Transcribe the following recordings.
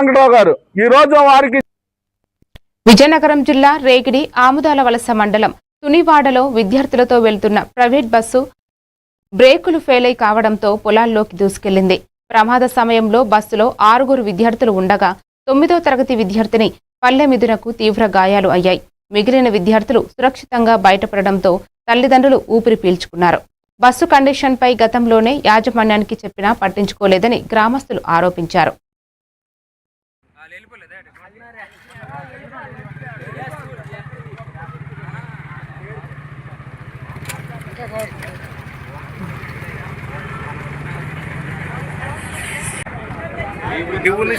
వెంకటరావు గారు ఈ రోజు వారికి విజయనగరం జిల్లా రేగిడి ఆముదాల వలస మండలం తునివాడలో విద్యార్థులతో వెళ్తున్న ప్రైవేట్ బస్సు బ్రేకులు ఫెయిల్ కావడంతో పొలాల్లోకి దూసుకెళ్లింది. ప్రమాద సమయంలో బస్సులో 6 విద్యార్థులు ఉండగా 9వ తరగతి విద్యార్థిని పల్లెమిదునకు తీవ్ర గాయాలు అయ్యాయి. మిగిలిన విద్యార్థులు సురక్షితంగా బయటపడడంతో తల్లిదండ్రులు ఊపిరి పీల్చుకున్నారు. బస్సు కండిషన్పై గతంలోనే యాజమాన్యానికి చెప్పినా పట్టించుకోలేదని గ్రామస్తులు ఆరోపించారు.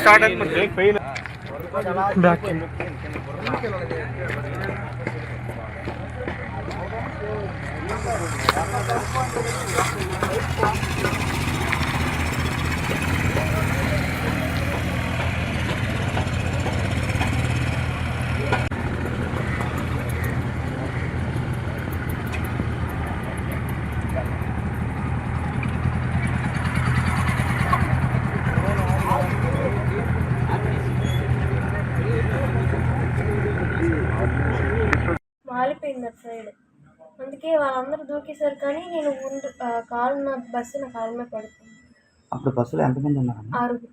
స్టార్ట్ అయిపోయింది. మాలిపోయింది అటు సైడ్. అందుకే వాళ్ళందరూ దూకేశారు, కానీ నేను ముందు కాలు నా బస్సు నా కాలు మీద పడుతుంది. అప్పుడు బస్సులో ఎంతమంది ఉన్నారు? 6.